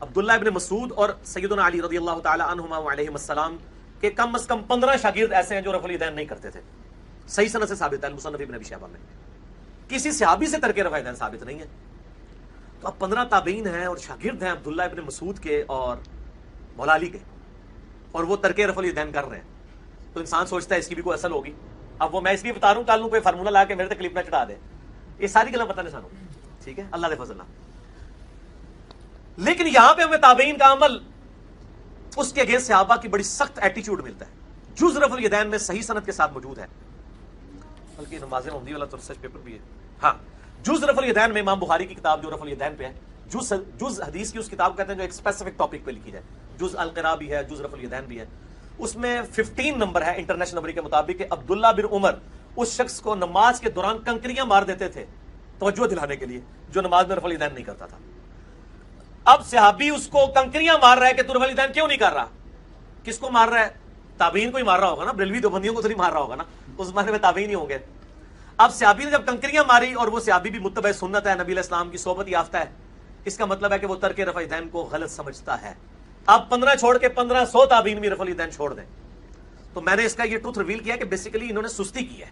عبداللہ ابن مسعود اور سیدنا علی رضی اللہ تعالی عنہما علیہم السلام کے کم از کم 15 شاگرد ایسے ہیں جو رفع الیدین نہیں کرتے تھے. صحیح سند سے ثابت ہے المصنف ابن ابی شیبہ میں. کسی صحابی سے ترک رفع الیدین ثابت نہیں ہے. تو اب 15 تابعین ہیں اور شاگرد ہیں عبداللہ ابن مسعود کے اور مولا علی کے, اور وہ ترک رفع الیدین کر رہے ہیں. تو انسان سوچتا ہے اس کی بھی کوئی اصل ہوگی. اب وہ میں اس لیے بتا رہا ہوں, کل نو کوئی فارمولا لا کے میرے تک کلپ نہ چڑھا دے. یہ ساری گلیں پتہ نہیں سانو, ٹھیک ہے, اللہ دے فضل. لیکن یہاں پہ ہمیں تابعین کا عمل اس کے اگینسٹ صحابہ کی بڑی سخت ایٹیچیوڈ ملتا ہے. جز رفع الیدین میں صحیح سند کے ساتھ موجود ہے, بلکہ نماز عمدی والا تو ریسرچ پیپر بھی ہے. ہاں, جز رفع الیدین میں امام بخاری کی کتاب جو رفع الیدین پہ ہے, جز حدیث کی اس کتاب کہتے ہیں جو ایک اسپیسیفک ٹاپک پہ لکھی جائے. جز القراء بھی ہے, جز رفع الیدین بھی ہے. اس میں 15 نمبر ہے انٹرنیشنل نمبر کے مطابق کہ عبداللہ بن عمر اس شخص کو نماز کے دوران کنکریاں مار دیتے تھے توجہ دلانے کے لیے جو نماز میں رفع الیدین نہیں کرتا تھا. اب صحابی اس کو کنکریاں مار رہا ہے کہ تو رفع الیدین کیوں نہیں کر رہا. کس کو مار رہا ہے؟ تابعین کو ہی مار رہا ہوگا نا, بریلوی دیوبندیوں کو تو نہیں مار رہا ہوگا نا, اس زمانے میں تابعین ہی ہوں گے. اب صحابی نے جب کنکریاں ماری, اور وہ صحابی بھی متبع سنت ہے, نبی علیہ السلام کی صحبت یافتہ ہے, اس کا مطلب ہے کہ وہ ترک رفع الیدین کو غلط سمجھتا ہے. اب 15 چھوڑ کے 1500 تابعین بھی رفع الیدین چھوڑ دیں. تو میں نے اس کا یہ ٹروتھ ریویل کیا کہ بیسیکلی انہوں نے سستی کی ہے.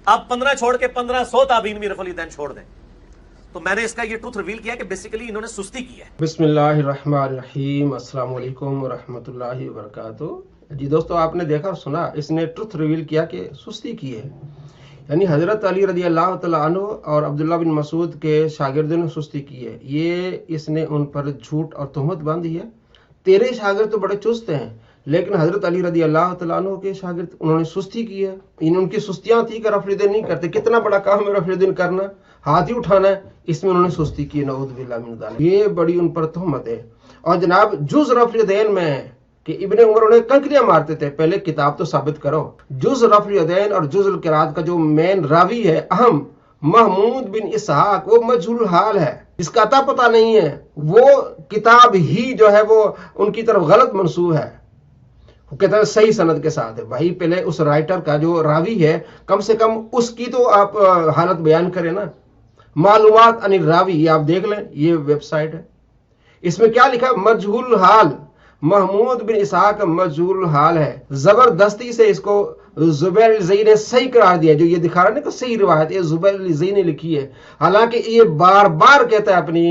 اب 15 چھوڑ کے 1500 تابعین بھی رفع الیدین چھوڑ دیں. تو میں نے اس کا یہ ٹروتھ ریویل کیا کہ بیسیکلی انہوں نے سستی کی ہے. بسم اللہ الرحمن الرحیم. السلام علیکم ورحمۃ اللہ وبرکاتہ. جی دوستو, آپ نے دیکھا سنا, اس نے ٹروتھ ریویل کیا کہ سستی کی ہے. یعنی حضرت علی رضی اللہ تعالیٰ عنہ اور عبداللہ بن مسعود کے شاگردوں نے سستی کی ہے. یہ اس نے ان پر جھوٹ اور تہمت باندھی ہے. تیرے شاگرد تو بڑے چست ہیں, لیکن حضرت علی رضی اللہ تعالیٰ عنہ کے شاگرد انہوں نے سستی کی ہے. ان کی سستیاں تھی کہ رفع الیدین نہیں کرتے. کتنا بڑا کام ہے رفع الیدین کرنا, ہاتھ ہی اٹھانا ہے, اس میں انہوں نے سستی کی. نعوذ باللہ من ذالک. یہ بڑی ان پر تہمت ہے. اور جناب جز رفع الیدین میں ہے کہ ابن عمر انہیں کنکریاں مارتے تھے. پہلے کتاب تو ثابت کرو. جز رفع الیدین اور جز القراءت کا جو مین راوی ہے اہم محمود بن اسحاق, وہ مجہول حال ہے, اس کا عطا پتہ نہیں ہے. وہ کتاب ہی جو ہے وہ ان کی طرف غلط منسوب ہے. وہ کہتا ہے صحیح سند کے ساتھ ہے. بھائی پہلے اس رائٹر کا جو راوی ہے کم سے کم اس کی تو آپ حالت بیان کریں نا. معلومات عن الراوی, یہ آپ دیکھ لیں, یہ ویب سائٹ ہے. اس میں کیا لکھا؟ مجہول حال, محمود بن اسحاق مجہول حال ہے. زبردستی سے اس کو زبیر الزئی نے صحیح قرار دیا. جو یہ دکھا رہا ہے نا کہ صحیح روایت, یہ زبیر الزئی نے لکھی ہے. حالانکہ یہ بار بار کہتا ہے اپنی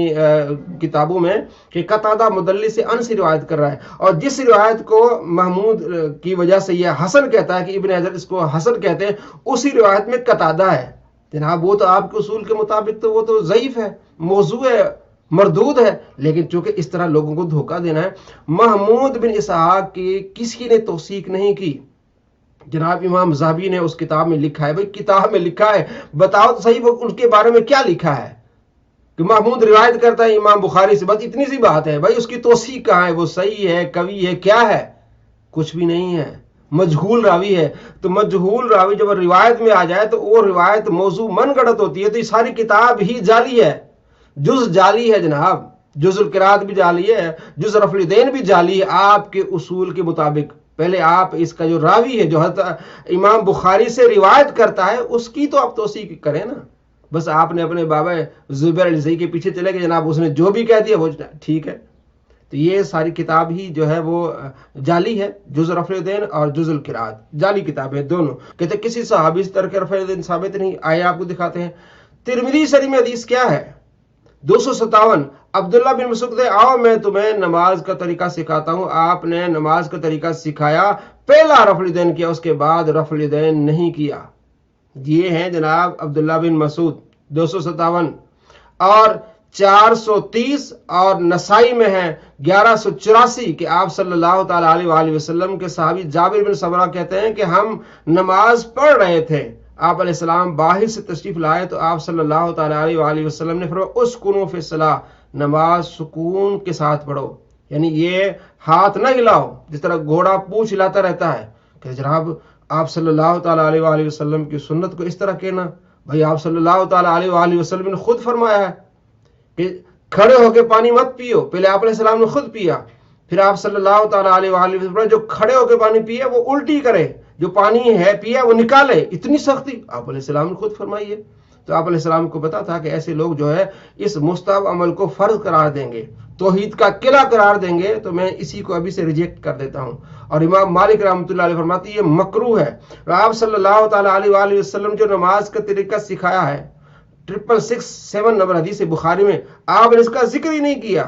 کتابوں میں کہ قتادہ مدلس سے ان سے روایت کر رہا ہے. اور جس روایت کو محمود کی وجہ سے یہ حسن کہتا ہے کہ ابن حجر اس کو حسن کہتے ہیں, اسی روایت میں قتادہ ہے. جناب وہ تو آپ کے اصول کے مطابق تو وہ تو ضعیف ہے, موضوع ہے, مردود ہے. لیکن چونکہ اس طرح لوگوں کو دھوکہ دینا ہے, محمود بن اسحاق کی کسی نے توثیق نہیں کی. جناب امام ذہبی نے اس کتاب میں لکھا ہے. بھائی کتاب میں لکھا ہے, بتاؤ تو صحیح وہ ان کے بارے میں کیا لکھا ہے کہ محمود روایت کرتا ہے امام بخاری سے, بس اتنی سی بات ہے. بھائی اس کی توثیق کہاں ہے؟ وہ صحیح ہے, قوی ہے, کیا ہے؟ کچھ بھی نہیں ہے. مجہول راوی ہے. تو مجہول راوی جب روایت میں آ جائے تو وہ روایت موضوع من گڑت ہوتی ہے. تو یہ ساری کتاب ہی جعلی ہے, جز جعلی ہے جناب. جز القراءت بھی جعلی ہے, جز رفع الیدین بھی جعلی ہے آپ کے اصول کے مطابق. پہلے آپ اس کا جو راوی ہے جو امام بخاری سے روایت کرتا ہے اس کی تو آپ توثیق کریں نا. بس آپ نے اپنے بابا زبیر الزئی کے پیچھے چلے گئے, جناب اس نے جو بھی کہہ دیا وہ ٹھیک ہے. تو یہ ساری کتاب ہی جو ہے وہ جعلی ہے. جز رفع الیدین اور جز القراءت جعلی کتابیں دونوں. کہتے کسی صحابی سے ترک رفع الیدین ثابت نہیں. آئے آپ کو دکھاتے ہیں. ترمذی شریف میں حدیث کیا ہے؟ 257. عبداللہ بن مسعود کہتے آؤ میں تمہیں نماز کا طریقہ سکھاتا ہوں. آپ نے نماز کا طریقہ سکھایا, پہلا رفع الیدین کیا, اس کے بعد رفع الیدین نہیں کیا. یہ ہیں جناب عبداللہ بن مسعود. 257 اور 430 اور نسائی میں ہے 1184 کہ آپ صلی اللہ تعالی علیہ وآلہ وسلم کے صحابی جابر بن سمرہ کہتے ہیں کہ ہم نماز پڑھ رہے تھے, آپ علیہ السلام باہر سے تشریف لائے تو آپ صلی اللہ تعالی علیہ وآلہ وسلم نے فرمایا اسکنوا فی الصلاۃ, نماز سکون کے ساتھ پڑھو. یعنی یہ ہاتھ نہ ہلاؤ جس طرح گھوڑا پونچھ ہلاتا رہتا ہے. کہ جناب آپ صلی اللہ تعالی علیہ وآلہ وسلم کی سنت کو اس طرح کہنا. بھائی آپ صلی اللہ تعالی علیہ وآلہ وسلم نے خود فرمایا ہے کہ کھڑے ہو کے پانی مت پیو. پہلے آپ علیہ السلام نے خود پیا, پھر آپ صلی اللہ تعالی علیہ وآلہ وسلم جو کھڑے ہو کے پانی پیے وہ الٹی کرے, جو پانی ہے پیا وہ نکالے. اتنی سختی آپ علیہ السلام نے خود فرمائی ہے. تو آپ علیہ السلام کو پتا تھا کہ ایسے لوگ جو ہے اس مستحب عمل کو فرض قرار دیں گے. توحید کا قلعہ قرار دیں گے تو میں اسی کو ابھی سے ریجیکٹ کر دیتا ہوں. اور امام مالک رحمۃ اللہ علیہ فرماتے ہیں یہ مکروہ ہے. آپ صلی اللہ تعالیٰ علیہ وآلہ وسلم جو نماز کا طریقہ سکھایا ہے 667 نمبر حدیث بخاری میں آپ نے اس کا ذکر ہی نہیں کیا.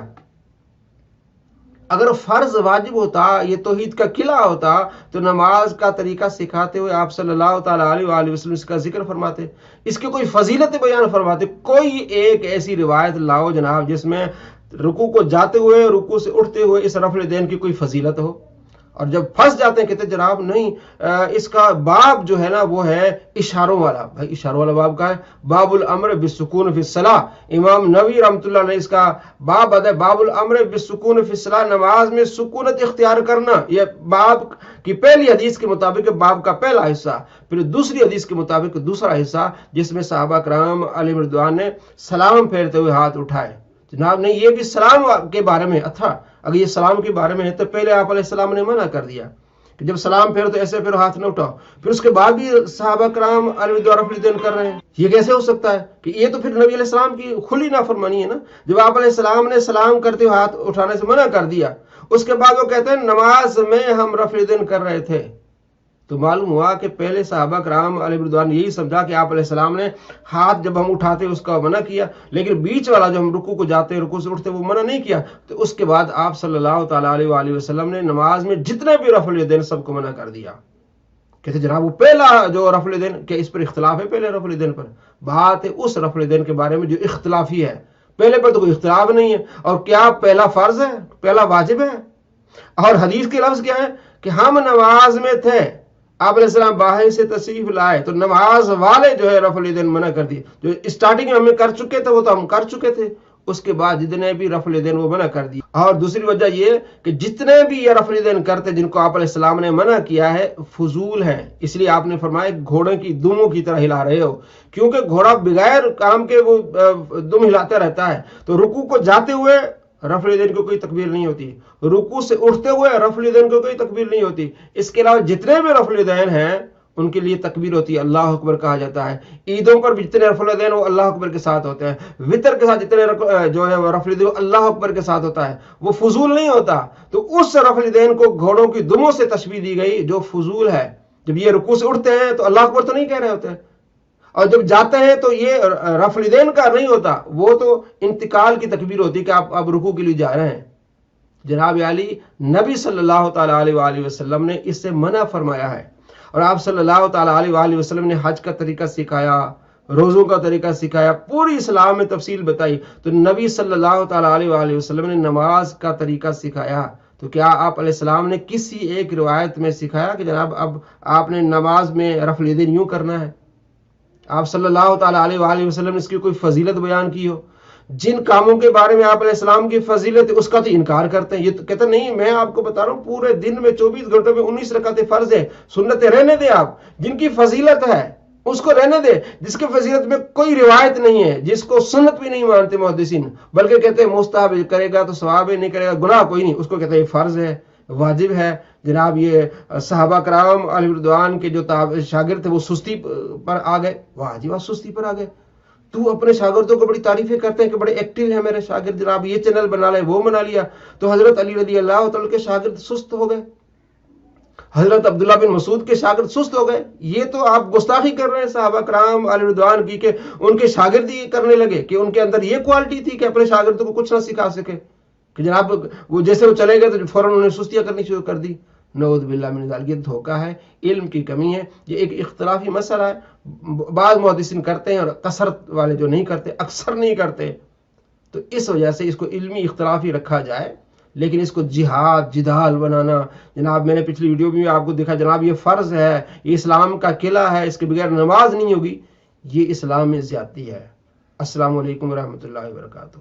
اگر فرض واجب ہوتا یہ توحید کا قلعہ ہوتا تو نماز کا طریقہ سکھاتے ہوئے آپ صلی اللہ تعالیٰ علیہ وآلہ وسلم اس کا ذکر فرماتے, اس کی کوئی فضیلت بیان فرماتے. کوئی ایک ایسی روایت لاؤ جناب جس میں رکوع کو جاتے ہوئے رکوع سے اٹھتے ہوئے اس رفع الیدین کی کوئی فضیلت ہو. اور جب پھنس جاتے ہیں کہتے جناب نہیں اس کا باب جو ہے نا وہ ہے اشاروں والا. بھائی اشاروں والا باب کا ہے باب الامر بالسکون فی الصلاۃ. امام نووی رحمۃ اللہ نے اس کا باب ہے باب الامر بالسکون فی الصلاۃ, نماز میں سکونت اختیار کرنا. یہ باب کی پہلی حدیث کے مطابق باب کا پہلا حصہ, پھر دوسری حدیث کے مطابق دوسرا حصہ جس میں صحابہ کرام علیہ رضوان نے سلام پھیرتے ہوئے ہاتھ اٹھائے. جناب نہیں یہ بھی سلام کے بارے میں تھا. اگر یہ سلام کے بارے میں ہے تو پہلے آپ علیہ السلام نے منع کر دیا کہ جب سلام پھیرو تو ایسے پھر ہاتھ نہ اٹھاؤ, پھر اس کے بعد بھی صحابہ کرام علیہ رضوان رفع الیدین کر رہے ہیں. یہ کیسے ہو سکتا ہے کہ یہ تو پھر نبی علیہ السلام کی کھلی نافرمانی ہے نا. جب آپ علیہ السلام نے سلام کرتے ہوئے ہاتھ اٹھانے سے منع کر دیا اس کے بعد وہ کہتے ہیں نماز میں ہم رفع الیدین کر رہے تھے, تو معلوم ہوا کہ پہلے صحابہ کرام علیہ رضوان یہی سمجھا کہ آپ علیہ السلام نے ہاتھ جب ہم اٹھاتے اس کا منع کیا, لیکن بیچ والا جو ہم رکوع کو جاتے رکوع سے اٹھتے وہ منع نہیں کیا. تو اس کے بعد آپ صلی اللہ تعالیٰ علیہ وآلہ وسلم نے نماز میں جتنے بھی رفع الیدین سب کو منع کر دیا. کہتے جناب وہ پہلا جو رفع الیدین کیا اس پر اختلاف ہے؟ پہلے رفع الیدین پر بات ہے اس رفع الیدین کے بارے میں جو اختلافی ہے. پہلے پر تو کوئی اختلاف نہیں ہے. اور کیا پہلا فرض ہے پہلا واجب ہے؟ اور حدیث کے لفظ کیا ہے کہ ہم نماز میں تھے آپ علیہ السلام باہر سے تشریف لائے تو نماز والے جو ہے رفع الیدین منع کر دی. جو اسٹارٹنگ میں ہمیں کر چکے تھے وہ تو ہم کر چکے تھے, اس کے بعد جتنے بھی رفع الیدین وہ منع کر دی. اور دوسری وجہ یہ کہ جتنے بھی یہ رفع الیدین کرتے جن کو آپ علیہ السلام نے منع کیا ہے فضول ہیں. اس لیے آپ نے فرمایا گھوڑے کی دموں کی طرح ہلا رہے ہو, کیونکہ گھوڑا بغیر کام کے وہ دم ہلاتا رہتا ہے. تو رکوع کو جاتے ہوئے رفع الیدین کو کوئی تکبیر نہیں ہوتی, رکوع سے اٹھتے ہوئے رفع الیدین کو کوئی تکبیر نہیں ہوتی. اس کے علاوہ جتنے بھی رفع الیدین ہیں ان کے لیے تکبیر ہوتی ہے, اللہ اکبر کہا جاتا ہے. عیدوں پر بھی جتنے رفع الیدین وہ اللہ اکبر کے ساتھ ہوتے ہیں. وطر کے ساتھ جتنے جو ہے رفع الیدین وہ اللہ اکبر کے ساتھ ہوتا ہے, وہ فضول نہیں ہوتا. تو اس رفع الیدین کو گھوڑوں کی دموں سے تشبیہ دی گئی جو فضول ہے. جب یہ رکوع سے اٹھتے ہیں تو اللہ اکبر تو نہیں کہہ رہے ہوتے, اور جب جاتے ہیں تو یہ رفع الیدین کا نہیں ہوتا, وہ تو انتقال کی تکبیر ہوتی کہ آپ اب رکوع کے لیے جا رہے ہیں. جناب علی نبی صلی اللہ تعالیٰ علیہ وآلہ وسلم نے اس سے منع فرمایا ہے. اور آپ صلی اللہ تعالیٰ علیہ وآلہ وسلم نے حج کا طریقہ سکھایا, روزوں کا طریقہ سکھایا, پوری اسلام میں تفصیل بتائی. تو نبی صلی اللہ تعالیٰ علیہ وآلہ وسلم نے نماز کا طریقہ سکھایا. تو کیا آپ علیہ السلام نے کسی ایک روایت میں سکھایا کہ جناب اب آپ نے نماز میں رفع الیدین یوں کرنا ہے؟ آپ صلی اللہ تعالیٰ علیہ وآلہ وسلم نے اس کی کوئی فضیلت بیان کی ہو؟ جن کاموں کے بارے میں آپ علیہ السلام کی فضیلت اس کا تو انکار کرتے ہیں. یہ تو کہتے نہیں, میں آپ کو بتا رہا ہوں پورے دن میں 24 گھنٹوں میں 19 رکعتیں فرض ہے, سنتیں رہنے دیں. آپ جن کی فضیلت ہے اس کو رہنے دیں, جس کی فضیلت میں کوئی روایت نہیں ہے, جس کو سنت بھی نہیں مانتے محدثین, بلکہ کہتے ہیں مستحب کرے گا تو ثواب, نہیں کرے گا گناہ کوئی نہیں, اس کو کہتے ہیں فرض ہے واجب ہے. جناب یہ صحابہ کرام علیہ رضوان کے جو شاگرد تھے وہ سستی پر آ گئے, واجب سستی پر آ گئے. تو اپنے شاگردوں کو بڑی تعریفیں کرتے ہیں کہ بڑے ایکٹیو ہیں میرے شاگرد, جناب یہ چینل بنا لے وہ بنا لیا. تو حضرت علی رضی اللہ تعالیٰ کے شاگرد سست ہو گئے, حضرت عبداللہ بن مسعود کے شاگرد سست ہو گئے. یہ تو آپ گستاخی کر رہے ہیں صحابہ کرام علیہ رضوان کی کہ ان کے شاگرد ہی کرنے لگے, کہ ان کے اندر یہ کوالٹی تھی کہ اپنے شاگردوں کو کچھ نہ سکھا سکے, کہ جناب وہ جیسے وہ چلے گئے تو فوراً انہوں نے سستیاں کرنی شروع کر دی. نعوذ باللہ من ذالک, یہ دھوکہ ہے, علم کی کمی ہے, یہ ایک اختلافی مسئلہ ہے. بعض محدثین کرتے ہیں اور کثرت والے جو نہیں کرتے, اکثر نہیں کرتے. تو اس وجہ سے اس کو علمی اختلافی رکھا جائے, لیکن اس کو جہاد جدال بنانا, جناب میں نے پچھلی ویڈیو میں آپ کو دکھا جناب یہ فرض ہے, یہ اسلام کا قلعہ ہے, اس کے بغیر نماز نہیں ہوگی, یہ اسلام میں زیادتی ہے. السلام علیکم ورحمۃ اللہ وبرکاتہ.